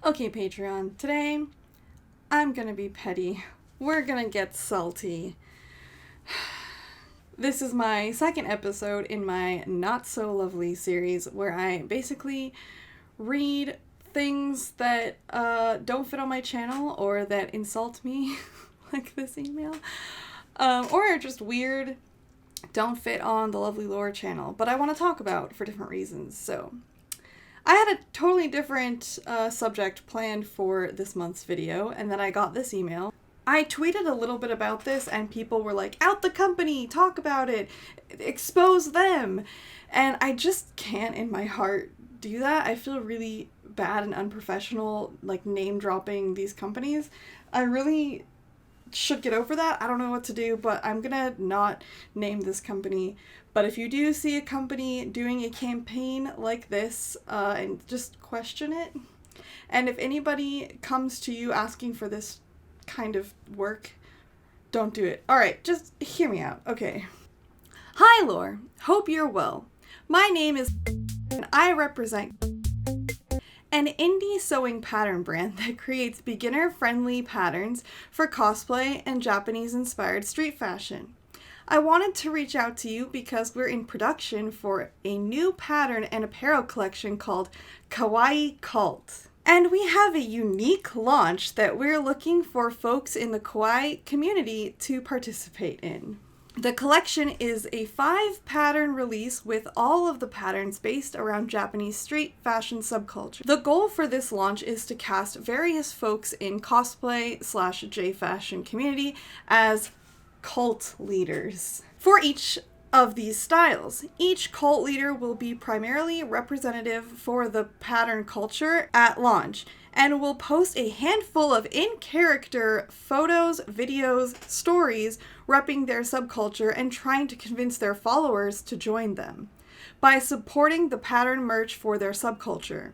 Okay, Patreon, today I'm gonna be petty. We're gonna get salty. This is my second episode in my Not So Lovely series where I basically read things that don't fit on my channel or that insult me, like this email, or are just weird, don't fit on the Lovely Lore channel, but I want to talk about for different reasons, so... I had a totally different subject planned for this month's video, and then I got this email. I tweeted a little bit about this, and people were like, out the company, talk about it, expose them. And I just can't in my heart do that. I feel really bad and unprofessional, like, name-dropping these companies. I really should get over that. I don't know what to do, but I'm gonna not name this company. But if you do see a company doing a campaign like this, and just question it. And if anybody comes to you asking for this kind of work, don't do it. Alright, just hear me out. Okay. Hi, Lore. Hope you're well. My name is and I represent an indie sewing pattern brand that creates beginner-friendly patterns for cosplay and Japanese-inspired street fashion. I wanted to reach out to you because we're in production for a new pattern and apparel collection called Kawaii Cult. And we have a unique launch that we're looking for folks in the kawaii community to participate in. The collection is a 5-pattern release with all of the patterns based around Japanese street fashion subculture. The goal for this launch is to cast various folks in cosplay/J-fashion community as cult leaders for each of these styles. Each cult leader will be primarily representative for the pattern culture at launch and will post a handful of in-character photos, videos, stories repping their subculture and trying to convince their followers to join them by supporting the pattern merch for their subculture.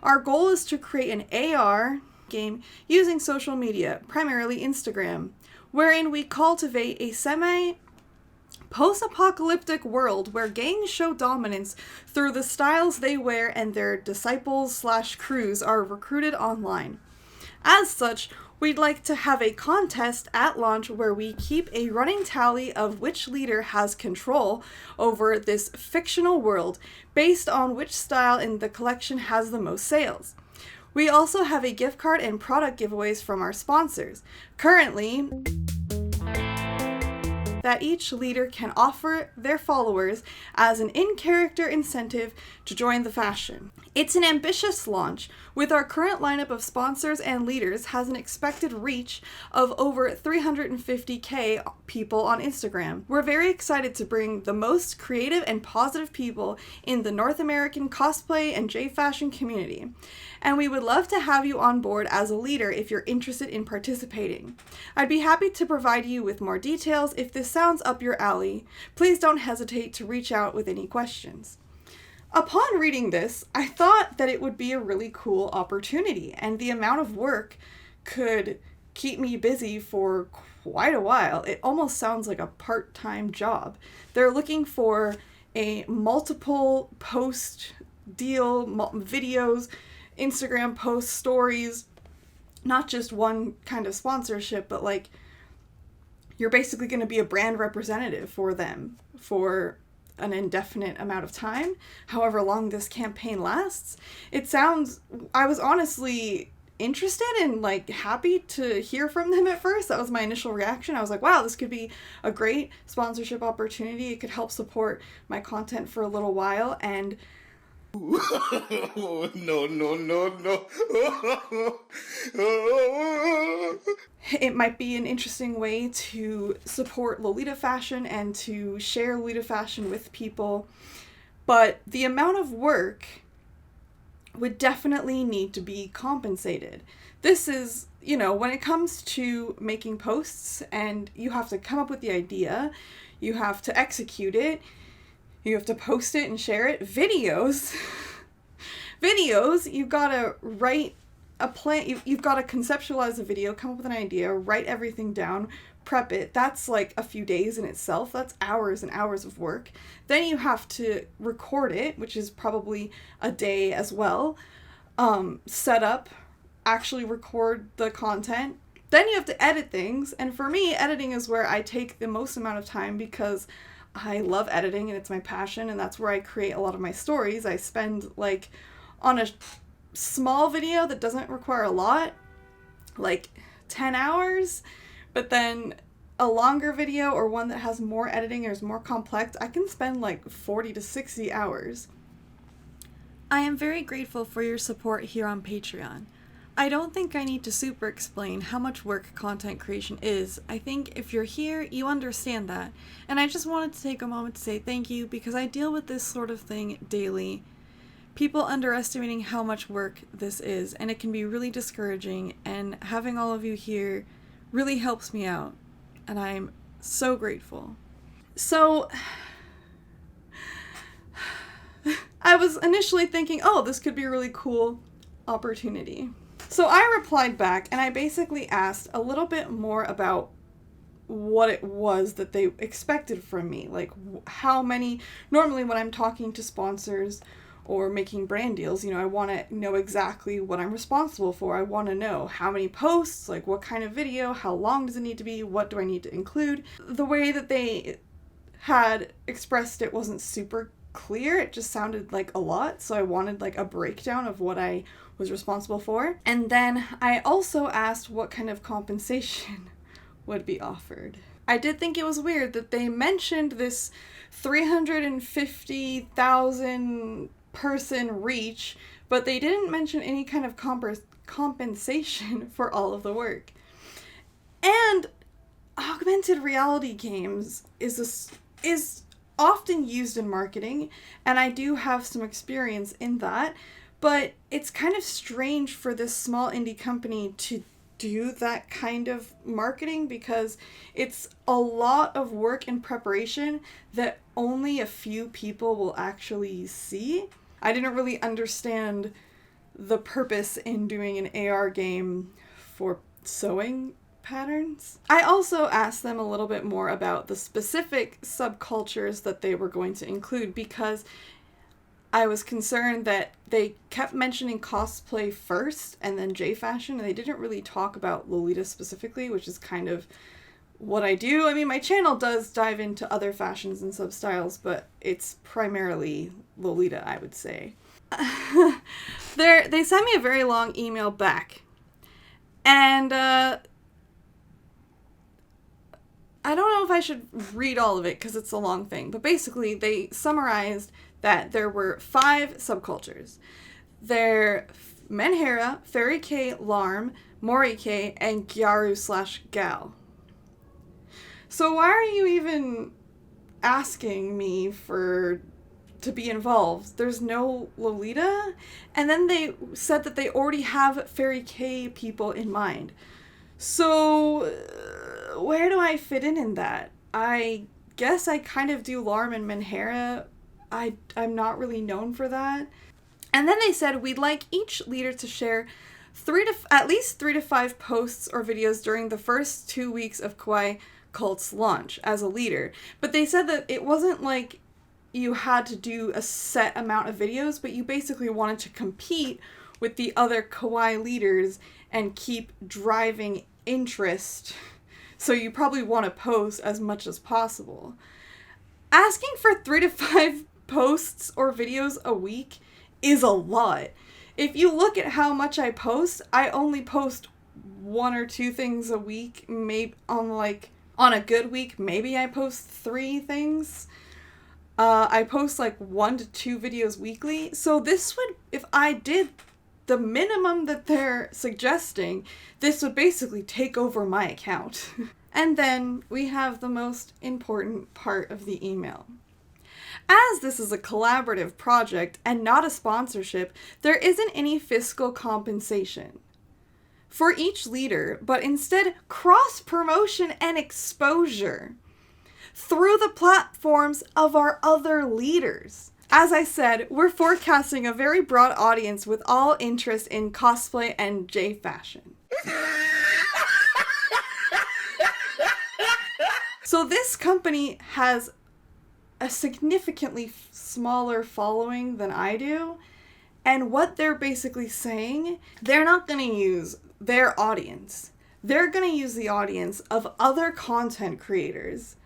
Our goal is to create an AR game using social media, primarily Instagram, wherein we cultivate a post-apocalyptic world where gangs show dominance through the styles they wear and their disciples/crews are recruited online. As such, we'd like to have a contest at launch where we keep a running tally of which leader has control over this fictional world based on which style in the collection has the most sales. We also have a gift card and product giveaways from our sponsors. Currently, that each leader can offer their followers as an in-character incentive to join the fashion. It's an ambitious launch, with our current lineup of sponsors and leaders has an expected reach of over 350,000 people on Instagram. We're very excited to bring the most creative and positive people in the North American cosplay and J-fashion community. And we would love to have you on board as a leader if you're interested in participating. I'd be happy to provide you with more details if this sounds up your alley. Please don't hesitate to reach out with any questions. Upon reading this, I thought that it would be a really cool opportunity, and the amount of work could keep me busy for quite a while. It almost sounds like a part-time job. They're looking for a multiple post deal, videos, Instagram posts, stories, not just one kind of sponsorship, but like you're basically going to be a brand representative for them for an indefinite amount of time, however long this campaign lasts. I was honestly interested and like happy to hear from them at first. That was my initial reaction. I was like, wow, this could be a great sponsorship opportunity. It could help support my content for a little while, and no. it might be an interesting way to support Lolita fashion and to share Lolita fashion with people. But the amount of work would definitely need to be compensated. This is, when it comes to making posts and you have to come up with the idea, you have to execute it, you have to post it and share it. Videos, you've got to write a plan, you've got to conceptualize a video, come up with an idea, write everything down, prep it. That's like a few days in itself. That's hours and hours of work. Then you have to record it, which is probably a day as well. Set up, actually record the content. Then you have to edit things, and for me, editing is where I take the most amount of time because I love editing and it's my passion, and that's where I create a lot of my stories. I spend, like, on a small video that doesn't require a lot, like 10 hours, but then a longer video or one that has more editing or is more complex, I can spend like 40 to 60 hours. I am very grateful for your support here on Patreon. I don't think I need to super explain how much work content creation is. I think if you're here, you understand that. And I just wanted to take a moment to say thank you because I deal with this sort of thing daily. People underestimating how much work this is, and it can be really discouraging, and having all of you here really helps me out, and I'm so grateful. So, I was initially thinking, oh, this could be a really cool opportunity. So I replied back, and I basically asked a little bit more about what it was that they expected from me. Like, how many, normally when I'm talking to sponsors or making brand deals, you know, I want to know exactly what I'm responsible for. I want to know how many posts, like what kind of video, how long does it need to be, what do I need to include. The way that they had expressed it wasn't super clear. It just sounded like a lot, so I wanted like a breakdown of what I was responsible for. And then I also asked what kind of compensation would be offered. I did think it was weird that they mentioned this 350,000 person reach, but they didn't mention any kind of compensation for all of the work. And augmented reality games is often used in marketing, and I do have some experience in that, but it's kind of strange for this small indie company to do that kind of marketing because it's a lot of work and preparation that only a few people will actually see. I didn't really understand the purpose in doing an AR game for sewing patterns. I also asked them a little bit more about the specific subcultures that they were going to include because I was concerned that they kept mentioning cosplay first and then J-fashion, and they didn't really talk about Lolita specifically, which is kind of what I do. I mean, my channel does dive into other fashions and substyles, but it's primarily Lolita, I would say. They sent me a very long email back, and I don't know if I should read all of it because it's a long thing, but basically they summarized that there were 5 subcultures. They're Menhera, Fairy K, Larm, Mori K, and Gyaru/Gal. So why are you even asking me to be involved? There's no Lolita? And then they said that they already have Fairy K people in mind. So where do I fit in that? I guess I kind of do Larm and Menhera. I'm not really known for that. And then they said we'd like each leader to share at least 3 to 5 posts or videos during the first 2 weeks of Kawaii Cult's launch as a leader. But they said that it wasn't like you had to do a set amount of videos, but you basically wanted to compete with the other Kawaii leaders and keep driving interest. So you probably want to post as much as possible. Asking for 3 to 5 posts or videos a week is a lot. If you look at how much I post, I only post 1 or 2 things a week. Maybe on a good week, maybe I post 3 things. I post like 1 to 2 videos weekly. So this would, if I did the minimum that they're suggesting, this would basically take over my account. And then we have the most important part of the email. As this is a collaborative project and not a sponsorship, there isn't any fiscal compensation for each leader, but instead cross-promotion and exposure through the platforms of our other leaders. As I said, we're forecasting a very broad audience with all interest in cosplay and J-fashion. So this company has a significantly smaller following than I do, And what they're basically saying, they're not going to use their audience. They're going to use the audience of other content creators.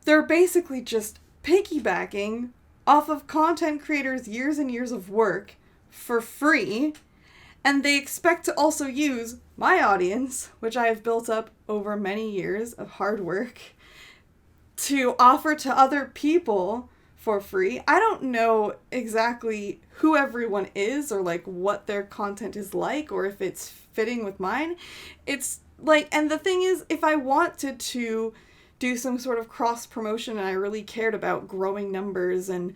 They're basically just piggybacking off of content creators' years and years of work for free, and they expect to also use my audience, which I have built up over many years of hard work, to offer to other people for free. I don't know exactly who everyone is or like what their content is like or if it's fitting with mine. It's like, and the thing is, if I wanted to do some sort of cross promotion and I really cared about growing numbers and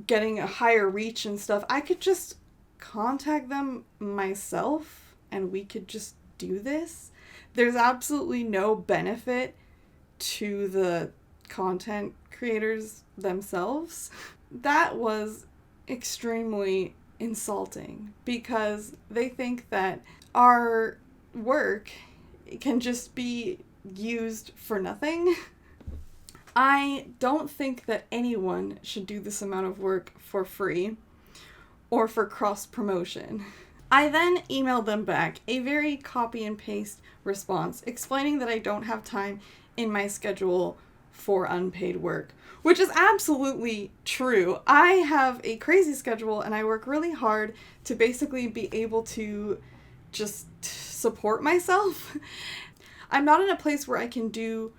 getting a higher reach and stuff, I could just contact them myself and we could just do this. There's absolutely no benefit to the content creators themselves. That was extremely insulting because they think that our work can just be used for nothing. I don't think that anyone should do this amount of work for free or for cross promotion. I then emailed them back a very copy and paste response explaining that I don't have time in my schedule for unpaid work, which is absolutely true. I have a crazy schedule and I work really hard to basically be able to just support myself. I'm not in a place where I can do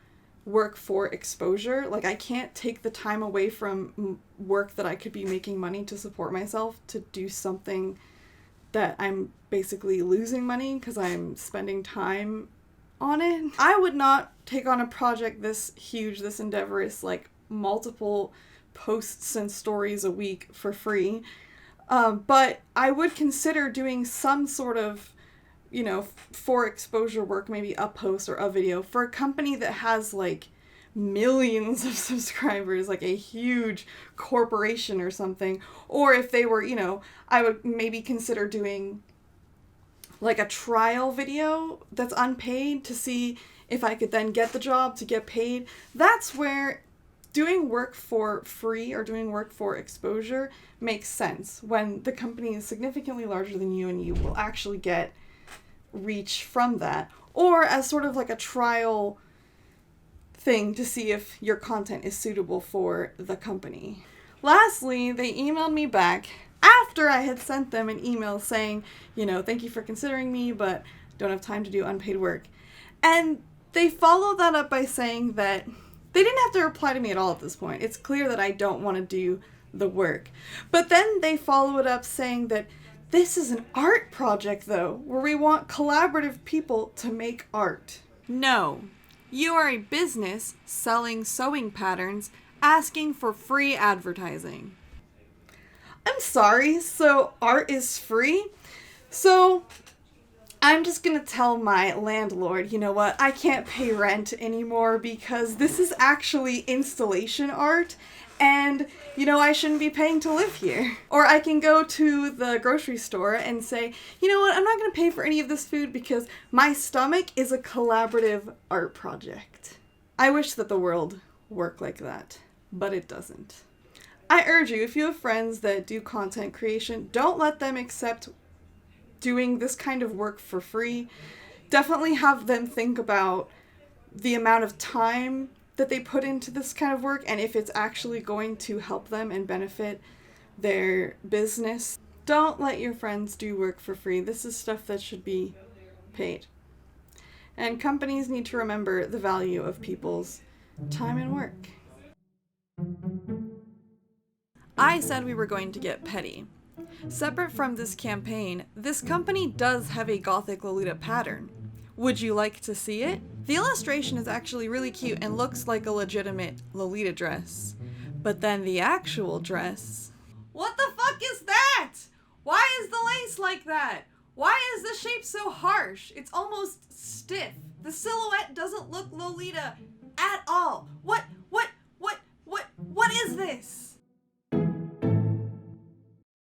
work for exposure. Like, I can't take the time away from work that I could be making money to support myself to do something that I'm basically losing money because I'm spending time on it. I would not take on a project this huge, this endeavorous, like multiple posts and stories a week for free. But I would consider doing some sort of, for exposure work, maybe a post or a video for a company that has like millions of subscribers, like a huge corporation or something. Or if they were, I would maybe consider doing like a trial video that's unpaid to see if I could then get the job to get paid. That's where doing work for free or doing work for exposure makes sense, when the company is significantly larger than you and you will actually get reach from that, or as sort of like a trial thing to see if your content is suitable for the company. Lastly, they emailed me back after I had sent them an email saying, thank you for considering me, but don't have time to do unpaid work. And they followed that up by saying that they didn't have to reply to me at all at this point. It's clear that I don't want to do the work. But then they follow it up saying that this is an art project, though, where we want collaborative people to make art. No, you are a business selling sewing patterns asking for free advertising. I'm sorry, so art is free? So I'm just gonna tell my landlord, you know what, I can't pay rent anymore because this is actually installation art and, I shouldn't be paying to live here. Or I can go to the grocery store and say, you know what, I'm not gonna pay for any of this food because my stomach is a collaborative art project. I wish that the world worked like that, but it doesn't. I urge you, if you have friends that do content creation, don't let them accept doing this kind of work for free. Definitely have them think about the amount of time that they put into this kind of work and if it's actually going to help them and benefit their business. Don't let your friends do work for free. This is stuff that should be paid. And companies need to remember the value of people's time and work. I said we were going to get petty. Separate from this campaign, this company does have a Gothic Lolita pattern. Would you like to see it? The illustration is actually really cute and looks like a legitimate Lolita dress. But then the actual dress... What the fuck is that? Why is the lace like that? Why is the shape so harsh? It's almost stiff. The silhouette doesn't look Lolita at all. What is this?